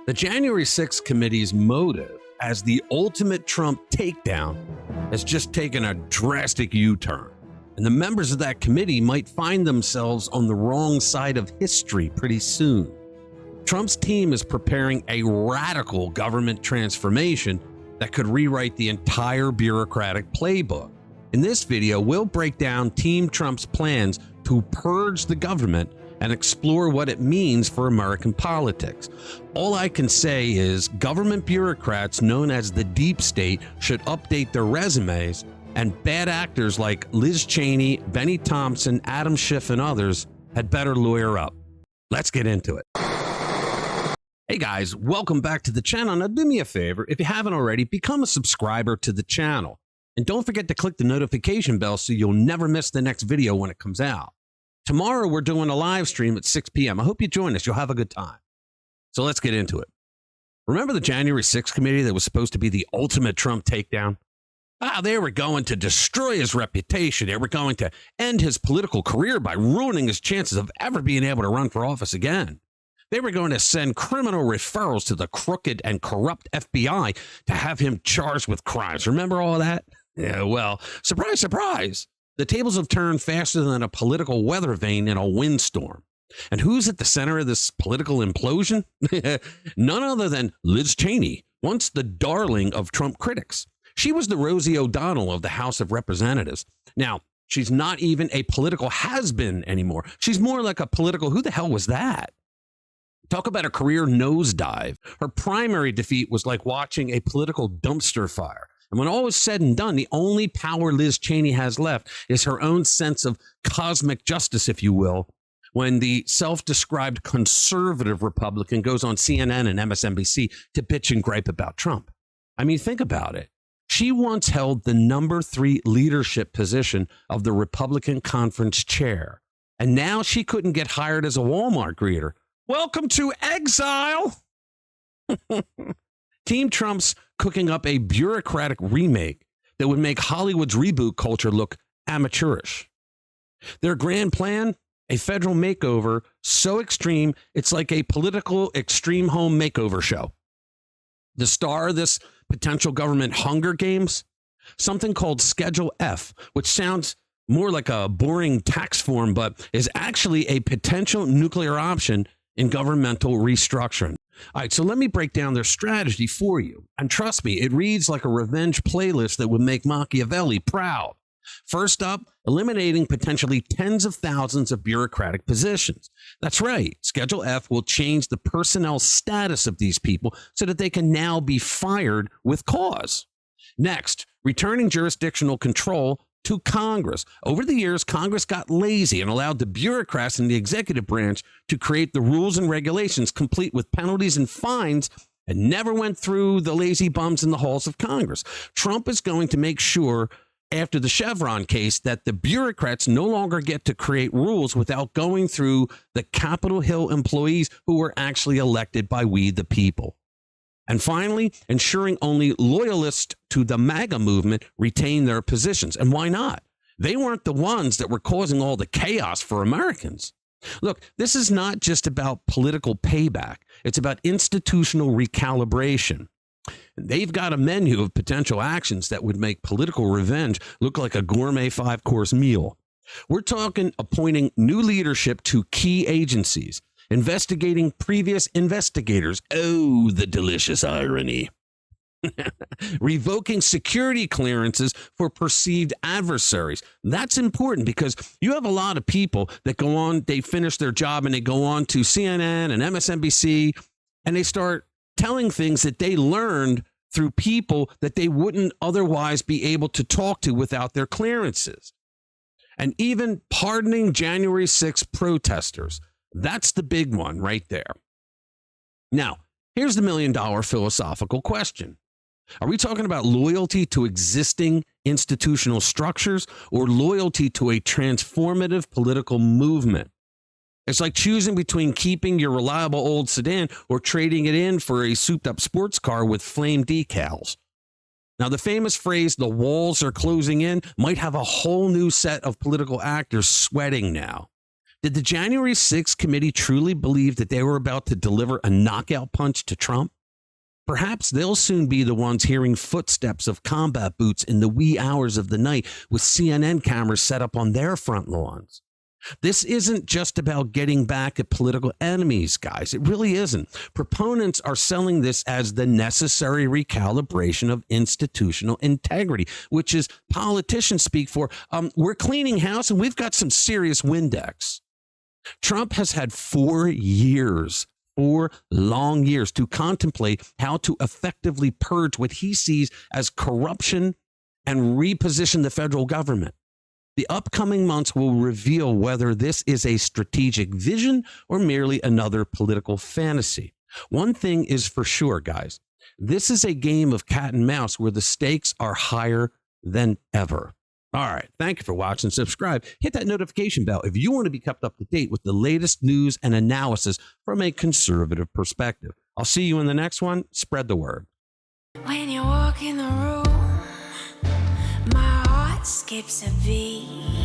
The January 6th committee's motive as the ultimate Trump takedown has just taken a drastic U-turn, and the members of that committee might find themselves on the wrong side of history pretty soon. Trump's team is preparing a radical government transformation that could rewrite the entire bureaucratic playbook. In this video, we'll break down Team Trump's plans to purge the government and explore what it means for American politics. All I can say is government bureaucrats known as the deep state should update their resumes, and bad actors like Liz Cheney, Benny Thompson, Adam Schiff, and others had better lawyer up. Let's get into it. Hey guys, welcome back to the channel. Now do me a favor, if you haven't already, become a subscriber to the channel. And don't forget to click the notification bell so you'll never miss the next video when it comes out. Tomorrow, we're doing a live stream at 6 p.m. I hope you join us. You'll have a good time. So let's get into it. Remember the January 6th committee that was supposed to be the ultimate Trump takedown? They were going to destroy his reputation. They were going to end his political career by ruining his chances of ever being able to run for office again. They were going to send criminal referrals to the crooked and corrupt FBI to have him charged with crimes. Remember all that? Yeah, well, surprise, surprise. The tables have turned faster than a political weather vane in a windstorm. And who's at the center of this political implosion? None other than Liz Cheney, once the darling of Trump critics. She was the Rosie O'Donnell of the House of Representatives. Now, she's not even a political has-been anymore. She's more like a political, who the hell was that? Talk about a career nosedive. Her primary defeat was like watching a political dumpster fire. And when all is said and done, the only power Liz Cheney has left is her own sense of cosmic justice, if you will, when the self-described conservative Republican goes on CNN and MSNBC to bitch and gripe about Trump. I mean, think about it. She once held the number 3 leadership position of the Republican conference chair, and now she couldn't get hired as a Walmart greeter. Welcome to exile. Team Trump's cooking up a bureaucratic remake that would make Hollywood's reboot culture look amateurish. Their grand plan, a federal makeover so extreme, it's like a political extreme home makeover show. The star of this potential government Hunger Games, something called Schedule F, which sounds more like a boring tax form, but is actually a potential nuclear option in governmental restructuring. All right, so let me break down their strategy for you. And trust me, it reads like a revenge playlist that would make Machiavelli proud. First up, eliminating potentially tens of thousands of bureaucratic positions. That's right. Schedule F will change the personnel status of these people so that they can now be fired with cause. Next, returning jurisdictional control to Congress. Over the years, Congress got lazy and allowed the bureaucrats in the executive branch to create the rules and regulations complete with penalties and fines, and never went through the lazy bums in the halls of Congress. Trump is going to make sure after the Chevron case that the bureaucrats no longer get to create rules without going through the Capitol Hill employees who were actually elected by we the people. And finally, ensuring only loyalists to the MAGA movement retain their positions. And why not? They weren't the ones that were causing all the chaos for Americans. Look, this is not just about political payback. It's about institutional recalibration. They've got a menu of potential actions that would make political revenge look like a gourmet 5-course meal. We're talking appointing new leadership to key agencies, investigating previous investigators. Oh, the delicious irony. Revoking security clearances for perceived adversaries. That's important because you have a lot of people that go on, they finish their job and they go on to CNN and MSNBC and they start telling things that they learned through people that they wouldn't otherwise be able to talk to without their clearances. And even pardoning January 6th protesters. That's the big one right there. Now, here's the million-dollar philosophical question. Are we talking about loyalty to existing institutional structures or loyalty to a transformative political movement? It's like choosing between keeping your reliable old sedan or trading it in for a souped-up sports car with flame decals. Now, the famous phrase, the walls are closing in, might have a whole new set of political actors sweating now. Did the January 6th committee truly believe that they were about to deliver a knockout punch to Trump? Perhaps they'll soon be the ones hearing footsteps of combat boots in the wee hours of the night with CNN cameras set up on their front lawns. This isn't just about getting back at political enemies, guys. It really isn't. Proponents are selling this as the necessary recalibration of institutional integrity, which is politicians speak for. We're cleaning house and we've got some serious Windex. Trump has had 4 years, 4 long years to contemplate how to effectively purge what he sees as corruption and reposition the federal government. The upcoming months will reveal whether this is a strategic vision or merely another political fantasy. One thing is for sure, guys. This is a game of cat and mouse where the stakes are higher than ever. All right. Thank you for watching. Subscribe. Hit that notification bell if you want to be kept up to date with the latest news and analysis from a conservative perspective. I'll see you in the next one. Spread the word. When you walk in the room, my heart skips a beat.